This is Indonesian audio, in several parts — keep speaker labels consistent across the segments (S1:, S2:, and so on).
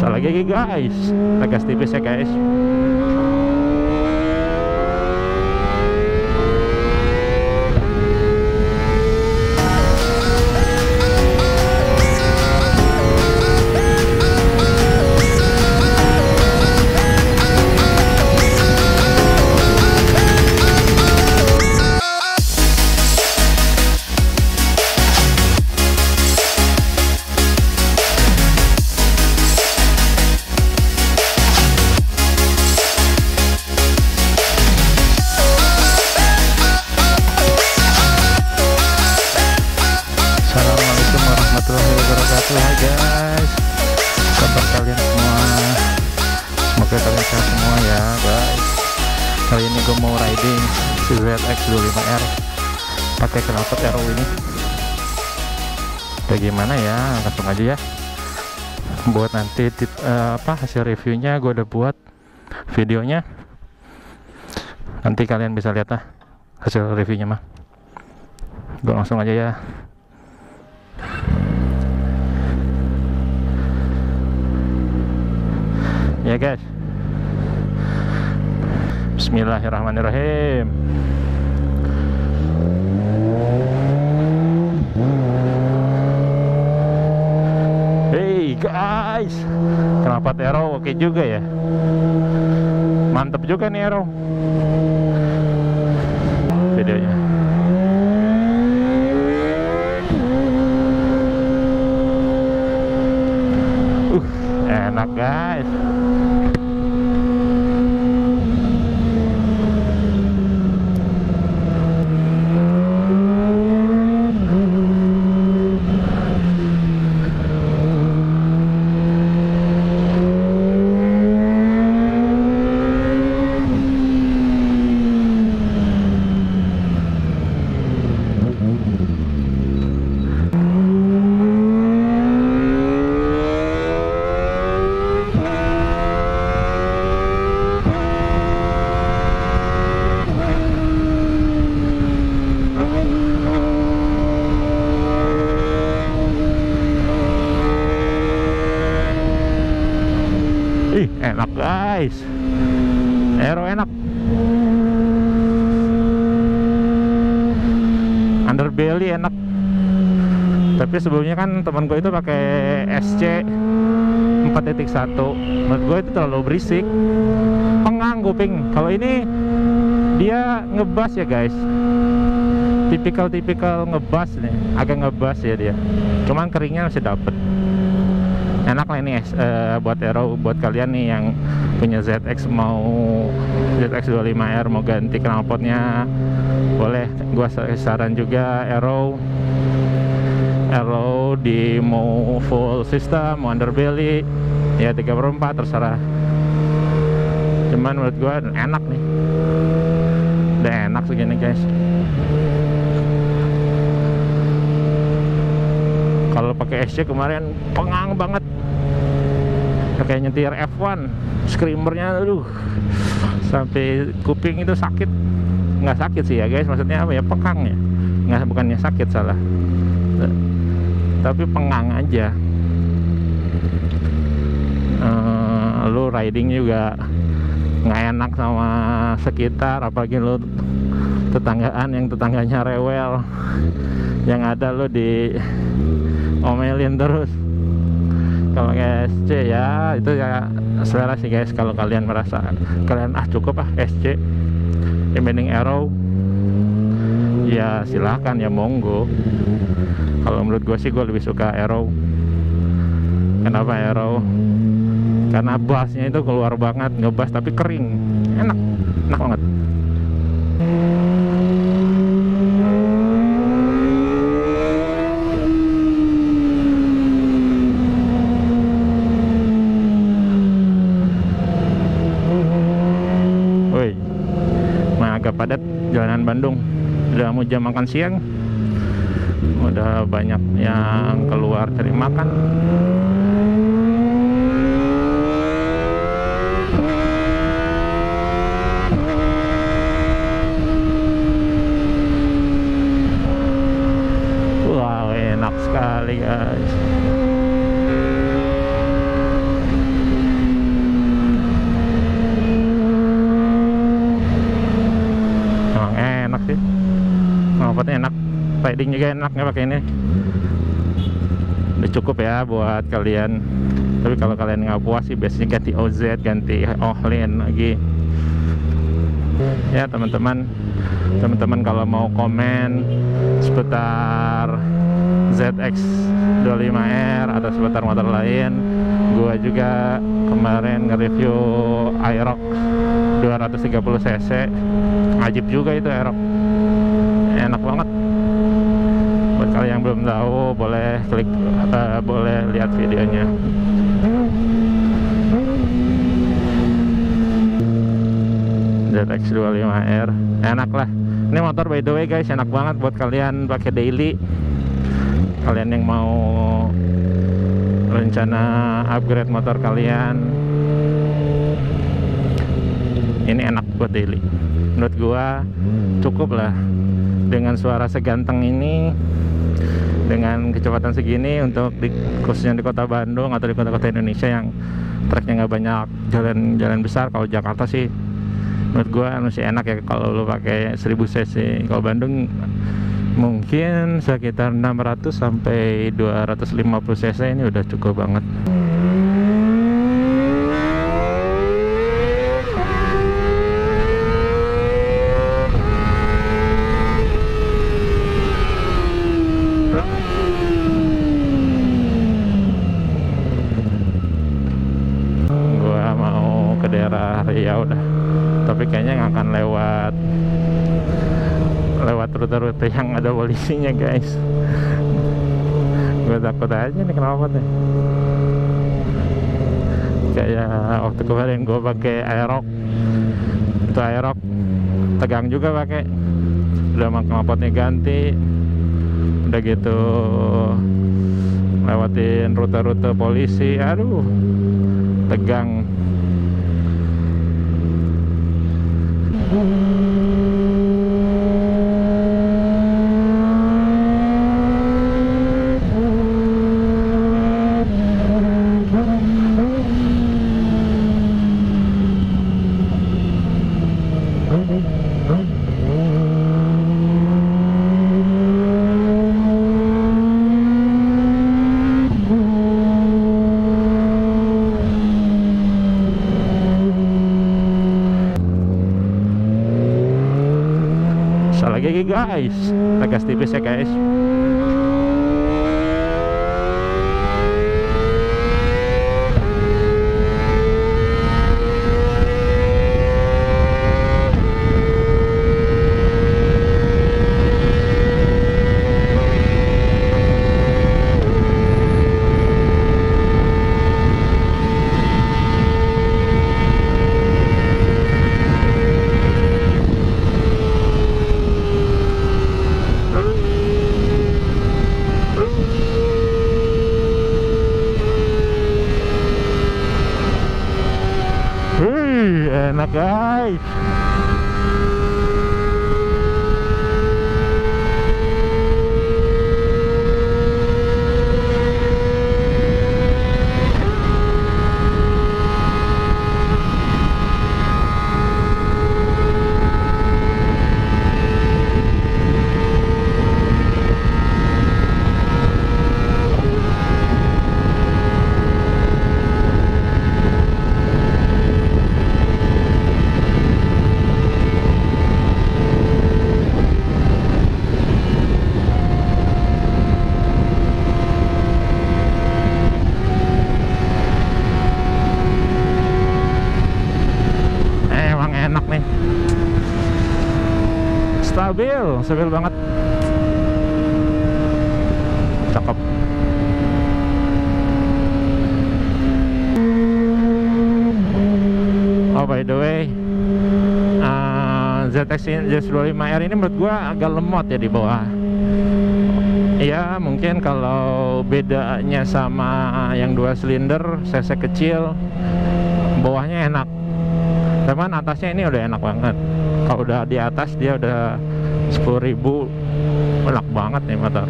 S1: Salah lagi guys, tegas tipis ya guys. Hai guys, kabar kalian semua? Semoga kalian sehat semua ya guys. Kali ini gue mau riding si ZX25R pakai knalpot Aero ini. Bagaimana ya, langsung aja ya. Buat nanti hasil reviewnya gue udah buat videonya. Nanti kalian bisa lihat lah hasil reviewnya mah. Gue langsung aja ya. Ya guys, bismillahirrahmanirrahim. Hey guys, knalpot Aero oke juga ya, mantep juga nih Aero videonya. Enak guys. Enak guys, Aero enak. Underbelly enak. Tapi sebelumnya kan teman gue itu pakai SC 4.1. Menurut gue itu terlalu berisik, pengang kuping. Kalau ini dia ngebas ya guys, tipikal ngebas nih, agak ngebas ya dia. Cuman keringnya masih dapet. Enak lah ini buat Aero, buat kalian nih yang punya ZX, mau ZX25R mau ganti knalpotnya, boleh. Gua saran juga Aero di mau full system, mau underbelly ya 3/4 terserah. Cuman menurut gua enak nih, udah enak segini guys. Kalau pakai SC kemarin pengang banget, kayak nyetir F1, screamernya aduh sampai kuping itu sakit. Nggak sakit sih ya guys, maksudnya apa ya, pengang ya, nggak, bukannya sakit, salah, tapi pengang aja. Lu riding juga nggak enak sama sekitar, apalagi lu tetanggaan yang tetangganya rewel, yang ada lu di omelin terus. Kalau SC ya itu ya selera sih guys. Kalau kalian merasa kalian cukup SC dibanding Aero, ya silahkan ya, monggo. Kalau menurut gue sih gue lebih suka Aero. Kenapa Aero? Karena bassnya itu keluar banget, ngebas tapi kering, enak banget. Agak padat jalanan Bandung, udah mau jam makan siang, udah banyak yang keluar cari makan. Wow, enak sekali guys. sih. Knalpotnya enak, riding juga enaknya pakai ini. Udah cukup ya buat kalian. Tapi kalau kalian nggak puas sih biasanya ganti OZ, ganti Ohlin lagi. Ya teman-teman kalau mau komen seputar ZX25R atau seputar motor lain, gua juga kemarin nge-review Aerox 230cc. Ajib juga itu Aerox, enak banget. Buat kalian yang belum tahu boleh klik, boleh lihat videonya. ZX25R enak lah. Ini motor by the way guys, enak banget buat kalian pakai daily. Kalian yang mau rencana upgrade motor kalian, ini enak buat daily. Menurut gua cukup lah dengan suara seganteng ini, dengan kecepatan segini untuk khususnya di kota Bandung atau di kota-kota Indonesia yang treknya nggak banyak jalan-jalan besar. Kalau Jakarta sih menurut gua masih enak ya kalau lu pakai 1000 cc. Kalau Bandung mungkin sekitar 600 sampai 250 cc ini udah cukup banget. Gua mau ke daerah Riau dah, tapi kayaknya nggak akan lewat rute-rute yang ada polisinya guys. Gue takut aja nih knalpot nih. Kayak waktu kemarin gue pakai Aerox, itu Aerox tegang juga pakai. Udah mah knalpotnya ganti, udah gitu lewatin rute-rute polisi, aduh tegang. Lagi guys, tegas tipis ya guys. Enak guys. Stabil banget, cakep. Oh by the way, ZX25R ini menurut gua agak lemot ya di bawah. Iya mungkin kalau bedanya sama yang 2 silinder cc kecil, bawahnya enak, teman atasnya ini udah enak banget. Kalau udah di atas dia udah 10.000, enak banget nih motor,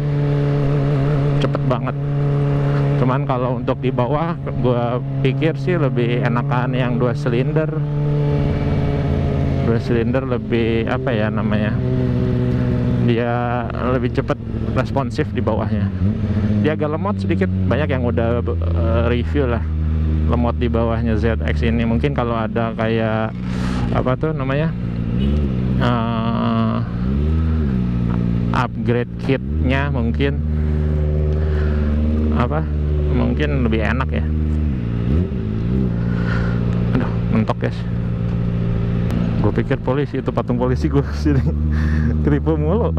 S1: cepet banget. Cuman kalau untuk di bawah gue pikir sih lebih enakan yang 2 silinder. Dua silinder lebih apa ya namanya, dia lebih cepat responsif di bawahnya. Dia agak lemot sedikit, banyak yang udah review lah lemot di bawahnya ZX ini. Mungkin kalau ada kayak apa tuh namanya, upgrade kitnya mungkin apa, mungkin lebih enak ya. Aduh, mentok guys. Gue pikir polisi, itu patung polisi gue sini ketipu mulu.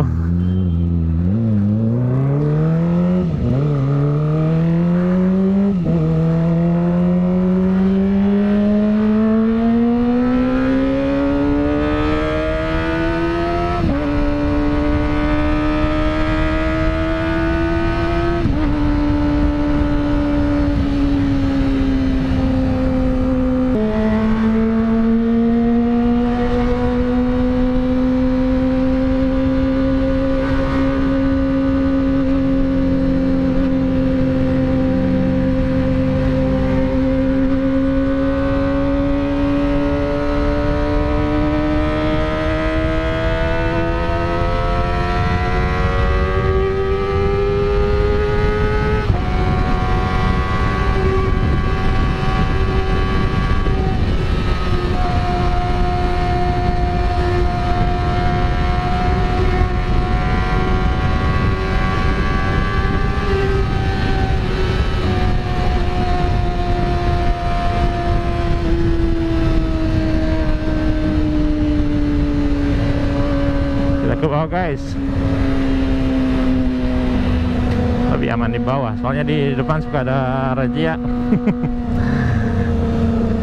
S1: Ke bawah guys, lebih aman di bawah, soalnya di depan suka ada razia.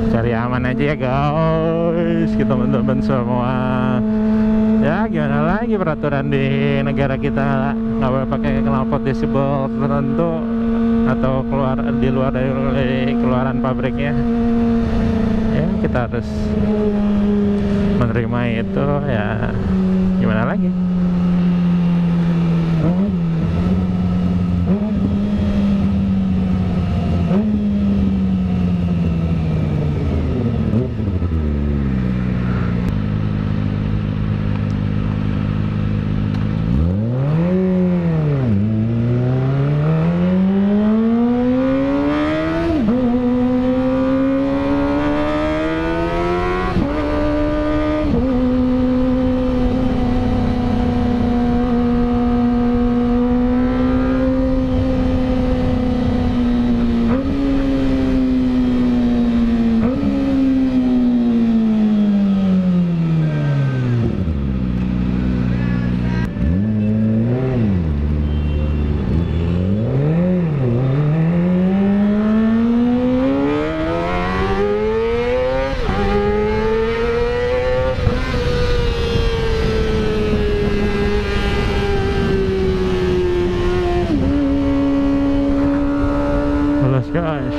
S1: Cari aman aja ya guys, kita teman-teman semua. Ya gimana lagi, peraturan di negara kita nggak boleh pakai knalpot desibel tertentu atau keluar di luar dari keluaran pabriknya. Ya kita harus menerima itu ya, gimana lagi. Guys,